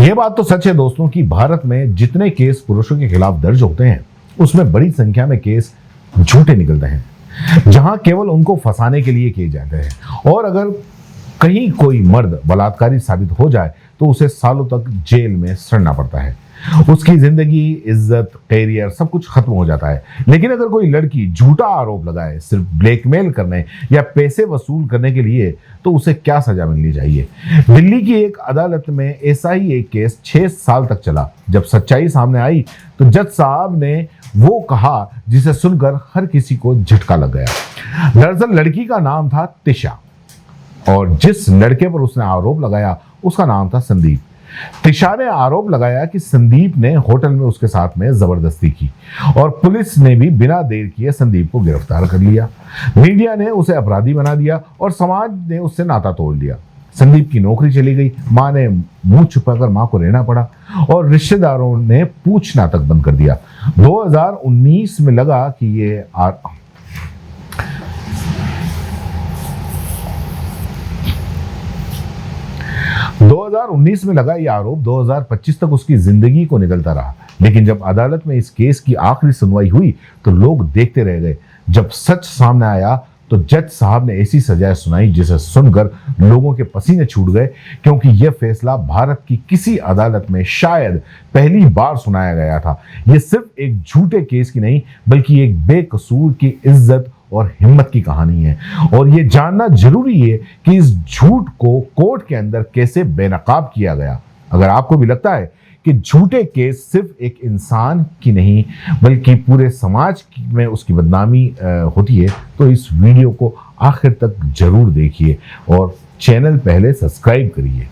ये बात तो सच है दोस्तों कि भारत में जितने केस पुरुषों के खिलाफ दर्ज होते हैं उसमें बड़ी संख्या में केस झूठे निकलते हैं, जहां केवल उनको फंसाने के लिए किए जाते हैं। और अगर कहीं कोई मर्द बलात्कारी साबित हो जाए तो उसे सालों तक जेल में सड़ना पड़ता है, उसकी जिंदगी, इज्जत, कैरियर सब कुछ खत्म हो जाता है। लेकिन अगर कोई लड़की झूठा आरोप लगाए सिर्फ ब्लैकमेल करने या पैसे वसूल करने के लिए, तो उसे क्या सजा मिलनी चाहिए। दिल्ली की एक अदालत में ऐसा ही एक केस 6 साल तक चला। जब सच्चाई सामने आई तो जज साहब ने वो कहा जिसे सुनकर हर किसी को झटका लग गया। दरअसल लड़की का नाम था तिशा और जिस लड़के पर उसने आरोप लगाया उसका नाम था संदीप। तिशा ने आरोप लगाया कि संदीप ने होटल में उसके साथ में जबरदस्ती की और पुलिस ने भी बिना देर किए संदीप को गिरफ्तार कर लिया। मीडिया ने उसे अपराधी बना दिया और समाज ने उससे नाता तोड़ लिया। संदीप की नौकरी चली गई, मां ने मुंह छुपाकर मां को रहना पड़ा और रिश्तेदारों ने पूछना तक बंद कर दिया। 2019 में लगा कि ये 2019 में लगा यह आरोप 2025 तक उसकी जिंदगी को निकलता रहा। लेकिन जब अदालत में इस केस की आखिरी सुनवाई हुई तो लोग देखते रह गए। जब सच सामने आया तो जज साहब ने ऐसी सजाएं सुनाई जिसे सुनकर लोगों के पसीने छूट गए, क्योंकि यह फैसला भारत की किसी अदालत में शायद पहली बार सुनाया गया था। यह सिर्फ एक झूठे केस की नहीं बल्कि एक बेकसूर की इज्जत और हिम्मत की कहानी है। और यह जानना जरूरी है कि इस झूठ को कोर्ट के अंदर कैसे बेनकाब किया गया। अगर आपको भी लगता है कि झूठे केस सिर्फ एक इंसान की नहीं बल्कि पूरे समाज में उसकी बदनामी होती है, तो इस वीडियो को आखिर तक जरूर देखिए और चैनल पहले सब्सक्राइब करिए,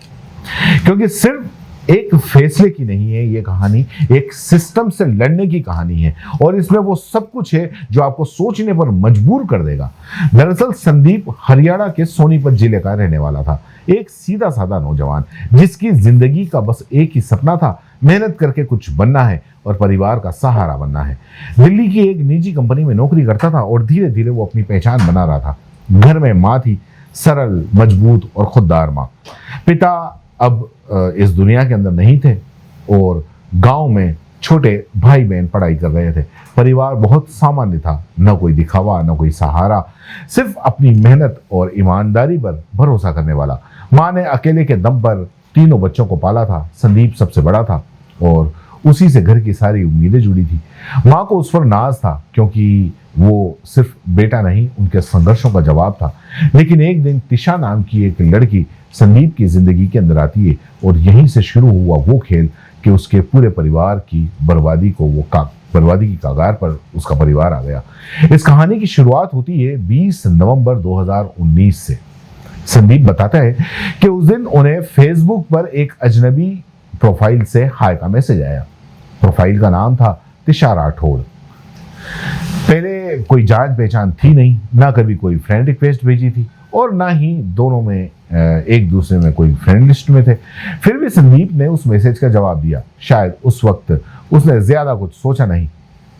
क्योंकि सिर्फ एक फैसले की नहीं है ये कहानी, एक सिस्टम से लड़ने की कहानी है और इसमें वो सब कुछ है जो आपको सोचने पर मजबूर कर देगा। दरअसल संदीप हरियाणा के सोनीपत जिले का रहने वाला था, एक सीधा साधा नौजवान जिसकी जिंदगी का बस एक ही सपना था, मेहनत करके कुछ बनना है और परिवार का सहारा बनना है। दिल्ली की एक निजी कंपनी में नौकरी करता था और धीरे धीरे वो अपनी पहचान बना रहा था। घर में माँ थी, सरल, मजबूत और खुददार माँ। पिता अब इस दुनिया के अंदर नहीं थे और गांव में छोटे भाई बहन पढ़ाई कर रहे थे। परिवार बहुत सामान्य था, न कोई दिखावा, न कोई सहारा, सिर्फ अपनी मेहनत और ईमानदारी पर भरोसा करने वाला। माँ ने अकेले के दम पर तीनों बच्चों को पाला था। संदीप सबसे बड़ा था और उसी से घर की सारी उम्मीदें जुड़ी थी। माँ को उस पर नाज था क्योंकि वो सिर्फ बेटा नहीं उनके संघर्षों का जवाब था। लेकिन एक दिन तिशा नाम की एक लड़की संदीप की जिंदगी के अंदर आती है और यहीं से शुरू हुआ वो खेल कि उसके पूरे परिवार की बर्बादी की कगार पर उसका परिवार आ गया। इस कहानी की शुरुआत होती है 20 नवंबर 2019 से। संदीप बताता है कि उस दिन उन्हें फेसबुक पर एक अजनबी प्रोफाइल से हाय का मैसेज आया। प्रोफाइल का नाम था तिशा राठौड़। पहले कोई जान पहचान थी नहीं, ना कभी कोई फ्रेंड रिक्वेस्ट भेजी थी और ना ही दोनों में एक दूसरे में कोई फ्रेंड लिस्ट में थे। फिर भी संदीप ने उस मैसेज का जवाब दिया। शायद उस वक्त उसने ज्यादा कुछ सोचा नहीं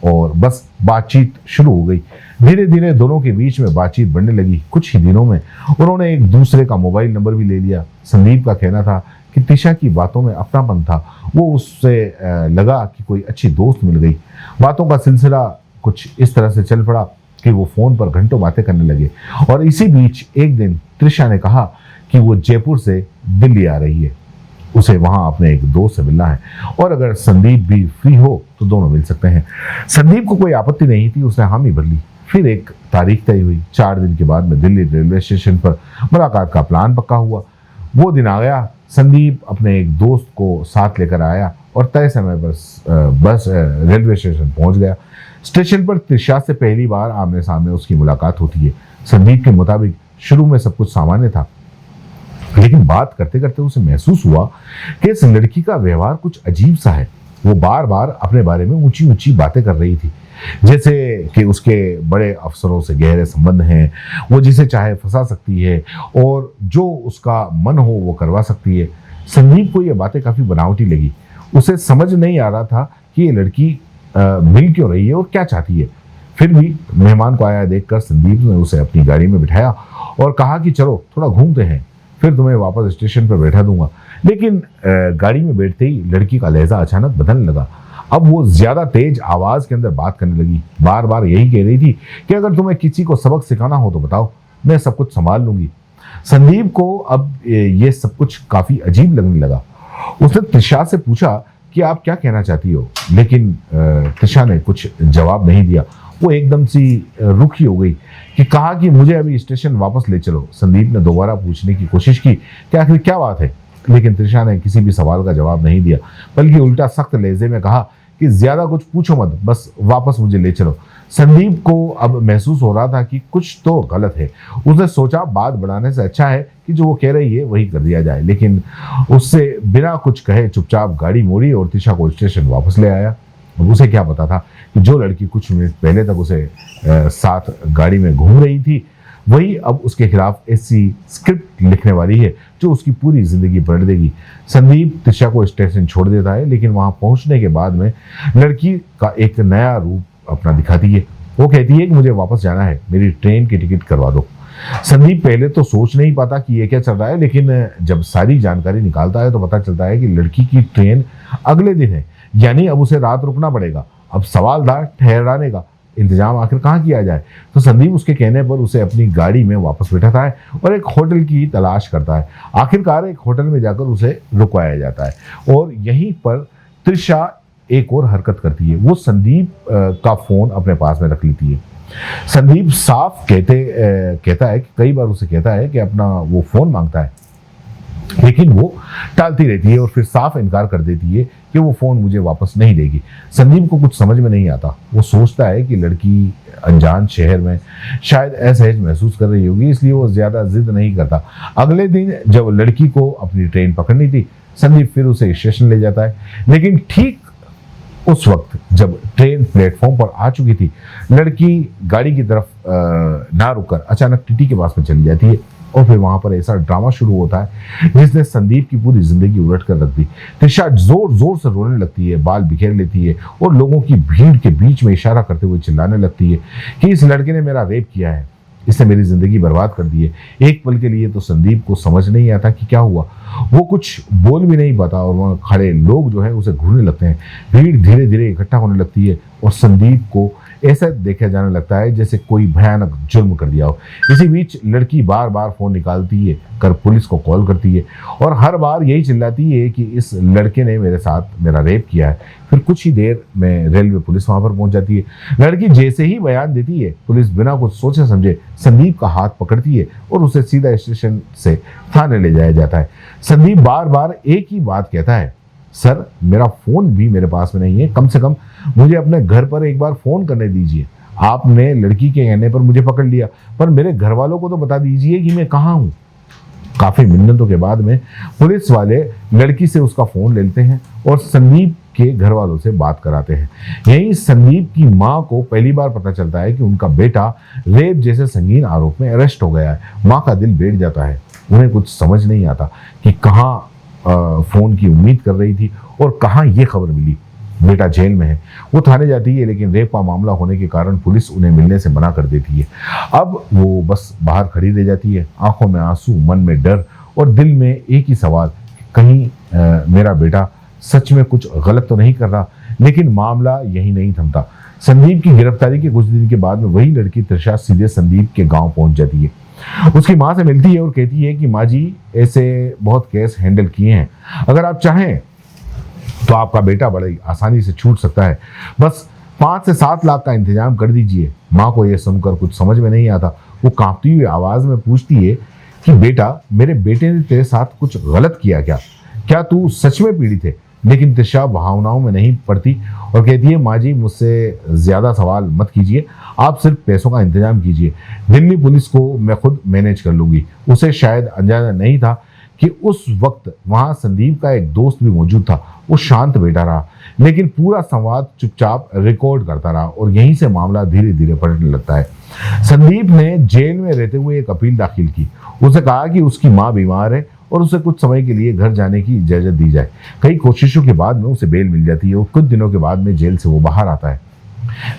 और बस बातचीत शुरू हो गई। धीरे धीरे दोनों के बीच में बातचीत बढ़ने लगी। कुछ ही दिनों में उन्होंने एक दूसरे का मोबाइल नंबर भी ले लिया। संदीप का कहना था कि तिशा की बातों में अपनापन था। वो उससे लगा कि कोई अच्छी दोस्त मिल गई। बातों का सिलसिला कुछ इस तरह से चल पड़ा कि वो फोन पर घंटों बातें करने लगे और इसी बीच एक दिन तिशा ने कहा कि वो जयपुर से दिल्ली आ रही है, उसे वहां अपने एक दोस्त से मिलना है और अगर संदीप भी फ्री हो तो दोनों मिल सकते हैं। संदीप को कोई आपत्ति नहीं थी, उसने हामी भर ली। फिर एक तारीख तय हुई। 4 दिन के बाद में दिल्ली रेलवे स्टेशन पर मुलाकात का प्लान पक्का हुआ। वो दिन आ गया। संदीप अपने एक दोस्त को साथ लेकर आया और तय समय पर बस रेलवे स्टेशन पहुंच गया। स्टेशन पर तिशा से पहली बार आमने सामने उसकी मुलाकात होती है। संदीप के मुताबिक शुरू में सब कुछ सामान्य था, लेकिन बात करते करते उसे महसूस हुआ कि इस लड़की का व्यवहार कुछ अजीब सा है। वो बार बार अपने बारे में ऊंची ऊंची बातें कर रही थी, जैसे कि उसके बड़े अफसरों से गहरे संबंध हैं, वो जिसे चाहे फंसा सकती है और जो उसका मन हो वो करवा सकती है। संदीप को ये बातें काफी बनावटी लगी। उसे समझ नहीं आ रहा था कि ये लड़की मिल क्यों रही है और क्या चाहती है। फिर भी मेहमान को आया देखकर संदीप ने उसे अपनी गाड़ी में बिठाया और कहा कि चलो थोड़ा घूमते हैं। फिर तुम्हें वापस स्टेशन पर बैठा दूंगा। लेकिन गाड़ी में बैठते ही लड़की का लहजा अचानक बदलने लगा। अब वो ज्यादा तेज आवाज के अंदर बात करने लगी, बार बार यही कह रही थी कि अगर तुम्हें किसी को सबक सिखाना हो तो बताओ, मैं सब कुछ संभाल लूंगी। संदीप को अब ये सब कुछ काफी अजीब लगने लगा। उसने त्रिशा से पूछा कि आप क्या कहना चाहती हो, लेकिन त्रिशा ने कुछ जवाब नहीं दिया। वो एकदम सी रुखी हो गई कि कहा कि मुझे अभी स्टेशन वापस ले चलो। संदीप ने दोबारा पूछने की कोशिश की कि आखिर क्या बात है, लेकिन त्रिशा ने किसी भी सवाल का जवाब नहीं दिया, बल्कि उल्टा सख्त लहजे में कहा कि ज्यादा कुछ पूछो मत, बस वापस मुझे ले चलो। संदीप को अब महसूस हो रहा था कि कुछ तो गलत है। उसने सोचा बात बढ़ाने से अच्छा है कि जो वो कह रही है वही कर दिया जाए, लेकिन उससे बिना कुछ कहे चुपचाप गाड़ी मोड़ी और त्रिशा को स्टेशन वापस ले आया। अब उसे क्या पता था कि जो लड़की कुछ मिनट पहले तक उसे साथ गाड़ी में घूम रही थी, वही अब उसके खिलाफ ऐसी स्क्रिप्ट लिखने वाली है जो उसकी पूरी जिंदगी पलट देगी। संदीप त्रिशा को स्टेशन छोड़ देता है, लेकिन वहां पहुंचने के बाद में लड़की का एक नया रूप अपना दिखाती है। वो कहती है कि मुझे वापस जाना है, मेरी ट्रेन की टिकट करवा दो। संदीप पहले तो सोच नहीं पाता कि ये क्या चल रहा है, लेकिन जब सारी जानकारी निकालता है तो पता चलता है कि लड़की की ट्रेन अगले दिन है, यानी अब उसे रात रुकना पड़ेगा। अब सवाल था ठहराने का, इंतजाम आखिर कहाँ किया जाए। तो संदीप उसके कहने पर उसे अपनी गाड़ी में वापस बैठाता है और एक होटल की तलाश करता है। आखिरकार एक होटल में जाकर उसे रुकवाया जाता है और यहीं पर त्रिशा एक और हरकत करती है। वो संदीप का फोन अपने पास में रख लेती है। संदीप साफ कहता है कि कई बार उसे कहता है कि अपना वो फोन मांगता है, लेकिन वो टालती रहती है और फिर साफ इनकार कर देती है कि वो फोन मुझे वापस नहीं देगी। संदीप को कुछ समझ में नहीं आता। वो सोचता है कि लड़की अनजान शहर में शायद असहज महसूस कर रही होगी, इसलिए वो ज्यादा जिद नहीं करता। अगले दिन जब लड़की को अपनी ट्रेन पकड़नी थी, संदीप फिर उसे स्टेशन ले जाता है, लेकिन ठीक उस वक्त जब ट्रेन प्लेटफॉर्म पर आ चुकी थी, लड़की गाड़ी की तरफ ना रुककर अचानक टीटी के पास में चली जाती है और फिर वहां पर ऐसा ड्रामा शुरू होता है जिसने संदीप की पूरी जिंदगी उलट कर रख दी। त्रिशा जोर जोर से रोने लगती है, बाल बिखेर लेती है और लोगों की भीड़ के बीच में इशारा करते हुए चिल्लाने लगती है कि इस लड़के ने मेरा रेप किया है, इसने मेरी जिंदगी बर्बाद कर दी है। एक पल के लिए तो संदीप को समझ नहीं आता कि क्या हुआ। वो कुछ बोल भी नहीं पाता और वहाँ खड़े लोग जो है उसे घूरने लगते हैं। भीड़ धीरे धीरे इकट्ठा होने लगती है और संदीप को ऐसा देखा जाने लगता है जैसे कोई भयानक जुर्म कर दिया हो। इसी बीच लड़की बार बार फोन निकालती है, कर पुलिस को कॉल करती है और हर बार यही चिल्लाती है कि इस लड़के ने मेरे साथ मेरा रेप किया है। फिर कुछ ही देर में रेलवे पुलिस वहां पर पहुंच जाती है। लड़की जैसे ही बयान देती है, पुलिस बिना कुछ सोचे समझे संदीप का हाथ पकड़ती है और उसे सीधा स्टेशन से थाने ले जाया जाता है। संदीप बार बार एक ही बात कहता है, सर मेरा फोन भी मेरे पास में नहीं है, कम से कम मुझे अपने घर पर एक बार फोन करने दीजिए। आपने लड़की के कहने पर मुझे पकड़ लिया, पर मेरे घर वालों को तो बता दीजिए कि मैं कहाँ हूँ। काफी मिन्नतों के बाद में पुलिस वाले लड़की से उसका फोन लेते हैं और संदीप के घर वालों से बात कराते हैं। यही संदीप की माँ को पहली बार पता चलता है कि उनका बेटा रेप जैसे संगीन आरोप में अरेस्ट हो गया है। माँ का दिल बैठ जाता है। उन्हें कुछ समझ नहीं आता कि कहाँ फोन की उम्मीद कर रही थी और कहाँ ये खबर मिली। बेटा जेल में है। वो थाने जाती है, लेकिन रेप का मामला होने के कारण पुलिस उन्हें मिलने से मना कर देती है। अब वो बस बाहर खड़ी रह जाती है, आंखों में आंसू, मन में डर और दिल में एक ही सवाल, कहीं मेरा बेटा सच में कुछ गलत तो नहीं कर रहा। लेकिन मामला यही नहीं थमता। संदीप की गिरफ्तारी के कुछ दिन के बाद में वही लड़की त्रिशा सीधे संदीप के गांव पहुंच जाती है। उसकी माँ से मिलती है और कहती है कि माँ जी, ऐसे बहुत केस हैंडल किए हैं, अगर आप चाहें तो आपका बेटा बड़ी आसानी से छूट सकता है, बस 5 से 7 लाख का इंतजाम कर दीजिए। माँ को यह सुनकर कुछ समझ में नहीं आता। वो कांपती हुई आवाज में पूछती है कि बेटा, मेरे बेटे ने तेरे साथ कुछ गलत किया क्या? क्या तू सच में पीड़ित है? लेकिन त्रिशा भावनाओं में नहीं पड़ती और कहती है, माँ जी मुझसे ज्यादा सवाल मत कीजिए, आप सिर्फ पैसों का इंतजाम कीजिए, दिल्ली पुलिस को मैं खुद मैनेज कर लूंगी। उसे शायद अंदाजा नहीं था कि उस वक्त वहां संदीप का एक दोस्त भी मौजूद था। वो शांत बैठा रहा, लेकिन पूरा संवाद चुपचाप रिकॉर्ड करता रहा और यहीं से मामला धीरे धीरे पलटने लगता है। संदीप ने जेल में रहते हुए एक अपील दाखिल की। उसे कहा कि उसकी माँ बीमार है और उसे कुछ समय के लिए घर जाने की इजाजत दी जाए। कई कोशिशों के बाद में उसे बेल मिल जाती है और कुछ दिनों के बाद में जेल से वो बाहर आता है।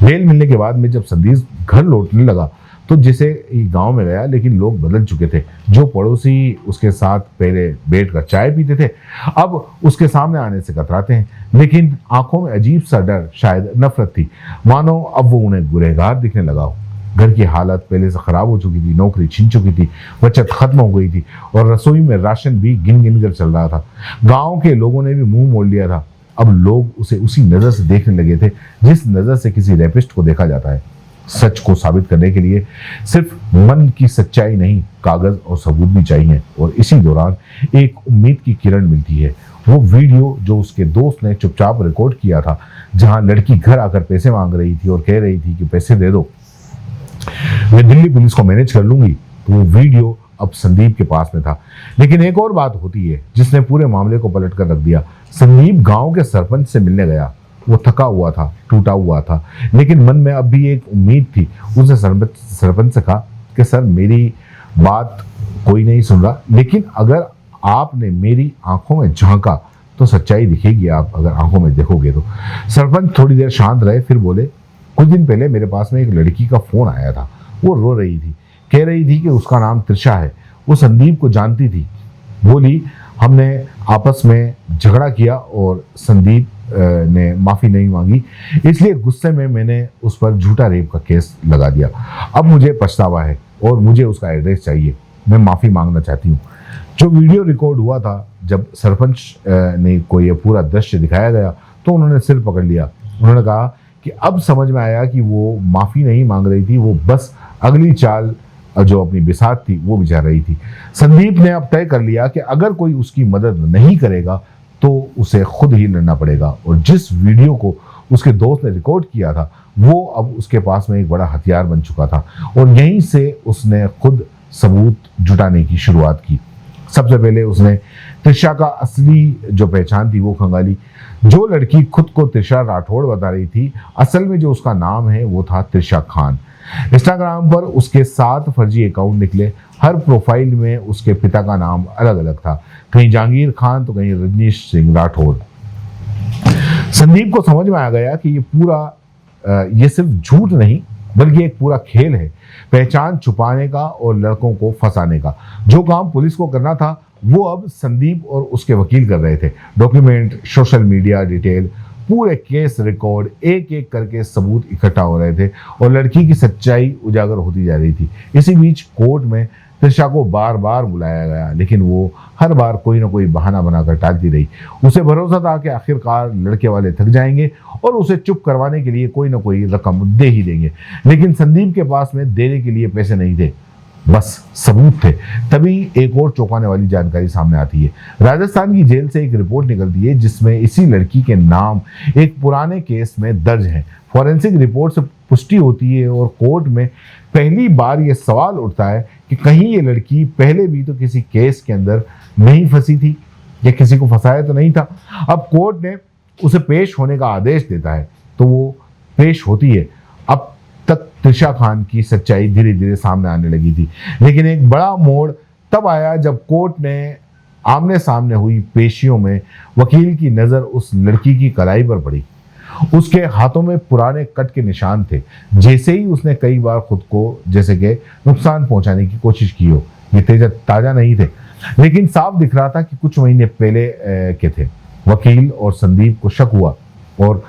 बेल मिलने के बाद में जब संदीप घर लौटने लगा तो जिसे गांव में गया, लेकिन लोग बदल चुके थे। जो पड़ोसी उसके साथ पहले बैठकर चाय पीते थे, अब उसके सामने आने से कतराते हैं। लेकिन आंखों में अजीब सा डर, शायद नफरत थी, मानो अब वो उन्हें गुनहगार दिखने लगा हो। घर की हालत पहले से खराब हो चुकी थी, नौकरी छिन चुकी थी, बचत खत्म हो गई थी और रसोई में राशन भी गिन गिन कर चल रहा था। गांव के लोगों ने भी मुंह मोड़ लिया था। अब लोग उसे उसी नजर से देखने लगे थे जिस नजर से किसी रेपिस्ट को देखा जाता है। सच को साबित करने के लिए सिर्फ मन की सच्चाई नहीं, कागज और सबूत भी चाहिए। और इसी दौरान एक उम्मीद की किरण मिलती है। वो वीडियो जो उसके दोस्त ने चुपचाप रिकॉर्ड किया था, जहां लड़की घर आकर पैसे मांग रही थी और कह रही थी कि पैसे दे दो, मैं दिल्ली पुलिस को मैनेज कर लूंगी। तो वो वीडियो अब संदीप के पास में था। लेकिन एक और बात होती है जिसने पूरे मामले को पलट कर रख दिया। संदीप गांव के सरपंच से मिलने गया। वो थका हुआ था, टूटा हुआ था, लेकिन मन में अब भी एक उम्मीद थी। उसने सरपंच से कहा कि सर, मेरी बात कोई नहीं सुन रहा, लेकिन अगर आपने मेरी आंखों में झांका तो सच्चाई दिखेगी। आप अगर आंखों में देखोगे तो। सरपंच थोड़ी देर शांत रहे, फिर बोले, कुछ दिन पहले मेरे पास में एक लड़की का फोन आया था। वो रो रही थी, कह रही थी कि उसका नाम त्रिशा है। वो संदीप को जानती थी। बोली, हमने आपस में झगड़ा किया और संदीप ने माफी नहीं मांगी, इसलिए गुस्से में मैंने उस पर झूठा रेप का केस लगा दिया। अब मुझे पछतावा है और मुझे उसका एड्रेस चाहिए। मैं माफी मांगना चाहती हूँ। जो वीडियो रिकॉर्ड हुआ था, जब सरपंच ने को ये पूरा दृश्य दिखाया गया तो उन्होंने सिर पकड़ लिया। उन्होंने कहा कि अब समझ में आया कि वो माफी नहीं मांग रही थी, वो बस अगली चाल जो अपनी बिसात थी वो बिछा रही थी। संदीप ने अब तय कर लिया कि अगर कोई उसकी मदद नहीं करेगा तो उसे खुद ही लड़ना पड़ेगा। और जिस वीडियो को उसके दोस्त ने रिकॉर्ड किया था, वो अब उसके पास में एक बड़ा हथियार बन चुका था और यहीं से उसने खुद सबूत जुटाने की शुरुआत की। सबसे पहले उसने त्रिशा का असली जो पहचान थी वो खंगाली। जो लड़की खुद को त्रिशा राठौड़ बता रही थी, असल में जो उसका नाम है वो था त्रिशा खान। इंस्टाग्राम पर उसके 7 फर्जी अकाउंट निकले। हर प्रोफाइल में उसके पिता का नाम अलग अलग था, कहीं जहांगीर खान तो कहीं रजनीश सिंह राठौड़। संदीप को समझ में आ गया कि ये सिर्फ झूठ नहीं बल्कि एक पूरा खेल है, पहचान छुपाने का और लड़कों को फंसाने का। जो काम पुलिस को करना था वो अब संदीप और उसके वकील कर रहे थे। डॉक्यूमेंट, सोशल मीडिया डिटेल, पूरे केस रिकॉर्ड, एक एक करके सबूत इकट्ठा हो रहे थे और लड़की की सच्चाई उजागर होती जा रही थी। इसी बीच कोर्ट में त्रिशा को बार बार बुलाया गया, लेकिन वो हर बार कोई ना कोई बहाना बनाकर टालती रही। उसे भरोसा था कि आखिरकार लड़के वाले थक जाएंगे और उसे चुप करवाने के लिए कोई ना कोई रकम दे ही देंगे। लेकिन संदीप के पास में देने के लिए पैसे नहीं थे, बस सबूत थे। तभी एक और चौंकाने वाली जानकारी सामने आती है। राजस्थान की जेल से एक रिपोर्ट निकलती है जिसमें इसी लड़की के नाम एक पुराने केस में दर्ज है। फॉरेंसिक रिपोर्ट से पुष्टि होती है और कोर्ट में पहली बार यह सवाल उठता है कि कहीं ये लड़की पहले भी तो किसी केस के अंदर नहीं फंसी थी या किसी को फंसाया तो नहीं था। अब कोर्ट ने उसे पेश होने का आदेश देता है तो वो पेश होती है। अब तक त्रिशा खान की सच्चाई धीरे धीरे सामने आने लगी थी, लेकिन एक बड़ा मोड़ तब आया जब कोर्ट ने आमने सामने हुई पेशियों में वकील की नजर उस लड़की की कलाई पर पड़ी। उसके हाथों में पुराने कट के निशान थे, जैसे ही उसने कई बार खुद को जैसे कि नुकसान पहुंचाने की कोशिश की हो। ये ताजा नहीं थे, लेकिन साफ दिख रहा था कि कुछ महीने पहले के थे। वकील और संदीप को शक हुआ और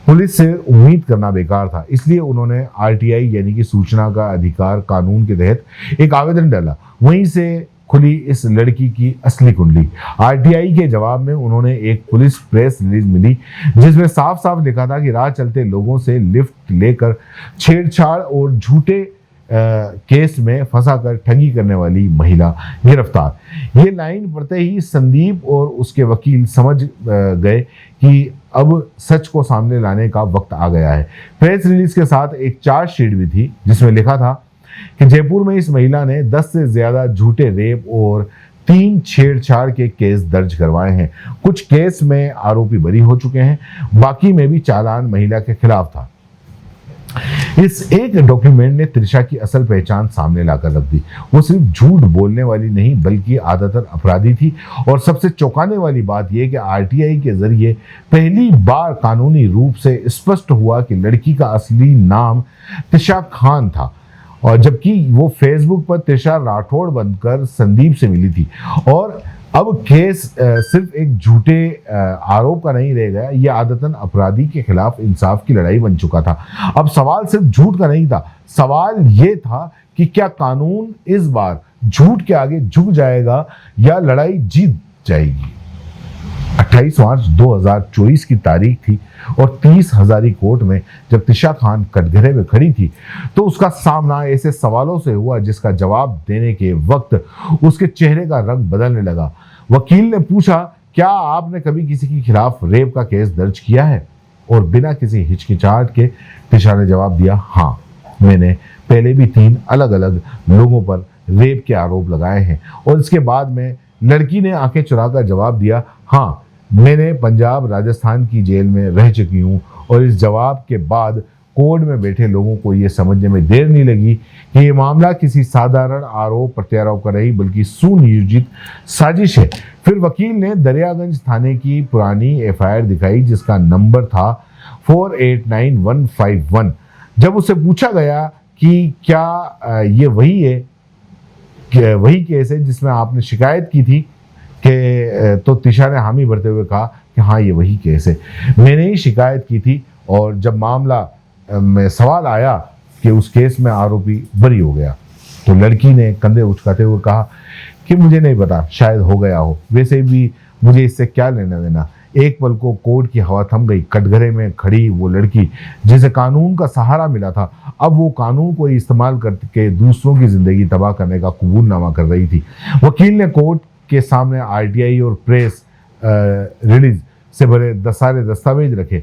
पुलिस से उम्मीद करना बेकार था, इसलिए उन्होंने आरटीआई यानी कि सूचना का अधिकार कानून के तहत एक आवेदन डाला। वहीं से खुली इस लड़की की असली कुंडली। आरटीआई के जवाब में उन्होंने एक पुलिस प्रेस रिलीज मिली जिसमें साफ साफ लिखा था कि राह चलते लोगों से लिफ्ट लेकर छेड़छाड़ और झूठे केस में फंसाकर ठगी करने वाली महिला गिरफ्तार। ये लाइन पढ़ते ही संदीप और उसके वकील समझ गए कि अब सच को सामने लाने का वक्त आ गया है। प्रेस रिलीज के साथ एक चार्जशीट भी थी जिसमें लिखा था कि जयपुर में इस महिला ने 10 से ज्यादा झूठे रेप और 3 छेड़छाड़ के केस दर्ज करवाए हैं। कुछ केस में आरोपी बरी हो चुके हैं, बाकी में भी चालान महिला के खिलाफ था। इस एक डॉक्यूमेंट ने त्रिशा की असल पहचान सामने लाकर रख दी। वो सिर्फ झूठ बोलने वाली नहीं बल्कि आदतन अपराधी थी। और सबसे चौंकाने वाली बात यह कि आरटीआई के जरिए पहली बार कानूनी रूप से स्पष्ट हुआ कि लड़की का असली नाम त्रिशा खान था और जबकि वो फेसबुक पर त्रिशा राठौड़ बनकर संदीप से मिली थी। और अब केस सिर्फ एक झूठे आरोप का नहीं रह गया, यह आदतन अपराधी के खिलाफ इंसाफ की लड़ाई बन चुका था। अब सवाल सिर्फ झूठ का नहीं था, सवाल ये था कि क्या कानून इस बार झूठ के आगे झुक जाएगा या लड़ाई जीत जाएगी। 28 मार्च 2024 की तारीख थी और 30 हजारी कोर्ट में जब त्रिशा खान कटघरे में खड़ी थी तो उसका सामना ऐसे सवालों से हुआ जिसका जवाब देने के वक्त उसके चेहरे का रंग बदलने लगा। वकील ने पूछा, क्या आपने कभी किसी के खिलाफ रेप का केस दर्ज किया है? और बिना किसी हिचकिचाहट के त्रिशा ने जवाब दिया, हाँ, मैंने पहले भी 3 अलग अलग लोगों पर रेप के आरोप लगाए हैं। और इसके बाद में लड़की ने आंखें चुराकर जवाब दिया, हाँ, मैंने पंजाब राजस्थान की जेल में रह चुकी हूँ। और इस जवाब के बाद कोर्ट में बैठे लोगों को यह समझने में देर नहीं लगी कि यह मामला किसी साधारण आरोप प्रत्यारोप का नहीं बल्कि सुनियोजित साजिश है। फिर वकील ने दरियागंज थाने की पुरानी एफआईआर दिखाई जिसका नंबर था 489151। जब उससे पूछा गया कि क्या ये वही है, वही केस है जिसमें आपने शिकायत की थी, कि तो त्रिशा ने हामी भरते हुए कहा कि हाँ, ये वही केस है, मैंने ही शिकायत की थी। और जब मामला में सवाल आया कि उस केस में आरोपी बरी हो गया तो लड़की ने कंधे उचकाते हुए कहा कि मुझे नहीं पता, शायद हो गया हो, वैसे भी मुझे इससे क्या लेना देना। एक पल को कोर्ट की हवा थम गई। कटघरे में खड़ी वो लड़की जिसे कानून का सहारा मिला था, अब वो कानून को इस्तेमाल करके दूसरों की जिंदगी तबाह करने का कबूलनामा कर रही थी। वकील ने कोर्ट के सामने आरटीआई और प्रेस रिलीज से भरे सारे दस्तावेज रखे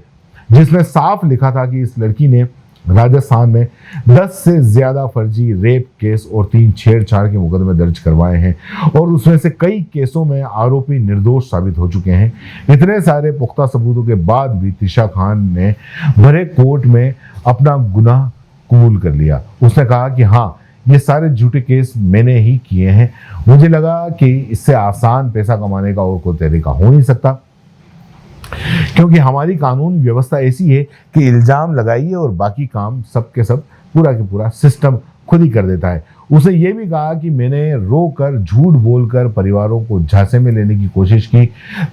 जिसमें साफ लिखा था कि इस लड़की ने राजस्थान में 10 से ज्यादा फर्जी रेप केस और 3 छेड़छाड़ के मुकदमे दर्ज करवाए हैं और उसमें से कई केसों में आरोपी निर्दोष साबित हो चुके हैं। इतने सारे पुख्ता सबूतों के बाद भी त्रिशा खान ने भरे कोर्ट में अपना गुनाह कबूल कर लिया। उसने कहा कि हाँ, ये सारे झूठे केस मैंने ही किए हैं। मुझे लगा कि इससे आसान पैसा कमाने का और कोई तरीका हो नहीं सकता, क्योंकि हमारी कानून व्यवस्था ऐसी है कि इल्जाम लगाइए और बाकी काम सब के सब पूरा के पूरा सिस्टम खुद ही कर देता है। उसने ये भी कहा कि मैंने रोकर झूठ बोलकर परिवारों को झांसे में लेने की कोशिश की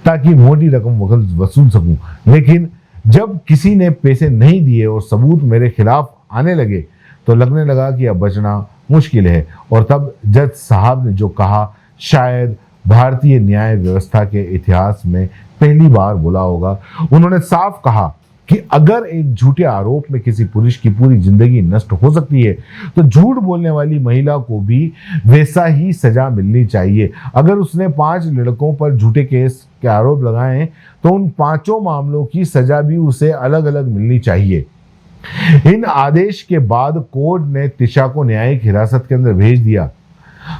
ताकि मोटी रकम वसूल सकूं, लेकिन जब किसी ने पैसे नहीं दिए और सबूत मेरे खिलाफ आने लगे तो लगने लगा कि अब बचना मुश्किल है। और तब जज साहब ने जो कहा शायद भारतीय न्याय व्यवस्था के इतिहास में पहली बार बोला होगा। उन्होंने साफ कहा कि अगर एक झूठे आरोप में किसी पुरुष की पूरी जिंदगी नष्ट हो सकती है तो झूठ बोलने वाली महिला को भी वैसा ही सजा मिलनी चाहिए। अगर उसने 5 लड़कों पर झूठे केस के आरोप लगाए हैं तो उन 5 मामलों की सजा भी उसे अलग अलग मिलनी चाहिए। इन आदेश के बाद कोर्ट ने त्रिशा को न्यायिक हिरासत के अंदर भेज दिया।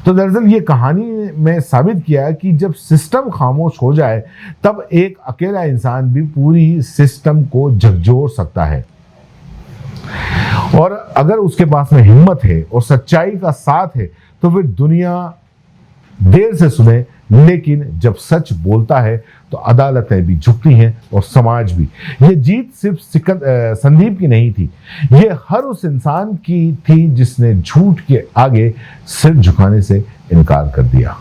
तो दरअसल ये कहानी में साबित किया कि जब सिस्टम खामोश हो जाए तब एक अकेला इंसान भी पूरी सिस्टम को झकझोर सकता है। और अगर उसके पास में हिम्मत है और सच्चाई का साथ है तो फिर दुनिया देर से सुने, लेकिन जब सच बोलता है तो अदालतें भी झुकती हैं और समाज भी। ये जीत सिर्फ संदीप की नहीं थी, ये हर उस इंसान की थी जिसने झूठ के आगे सिर झुकाने से इनकार कर दिया।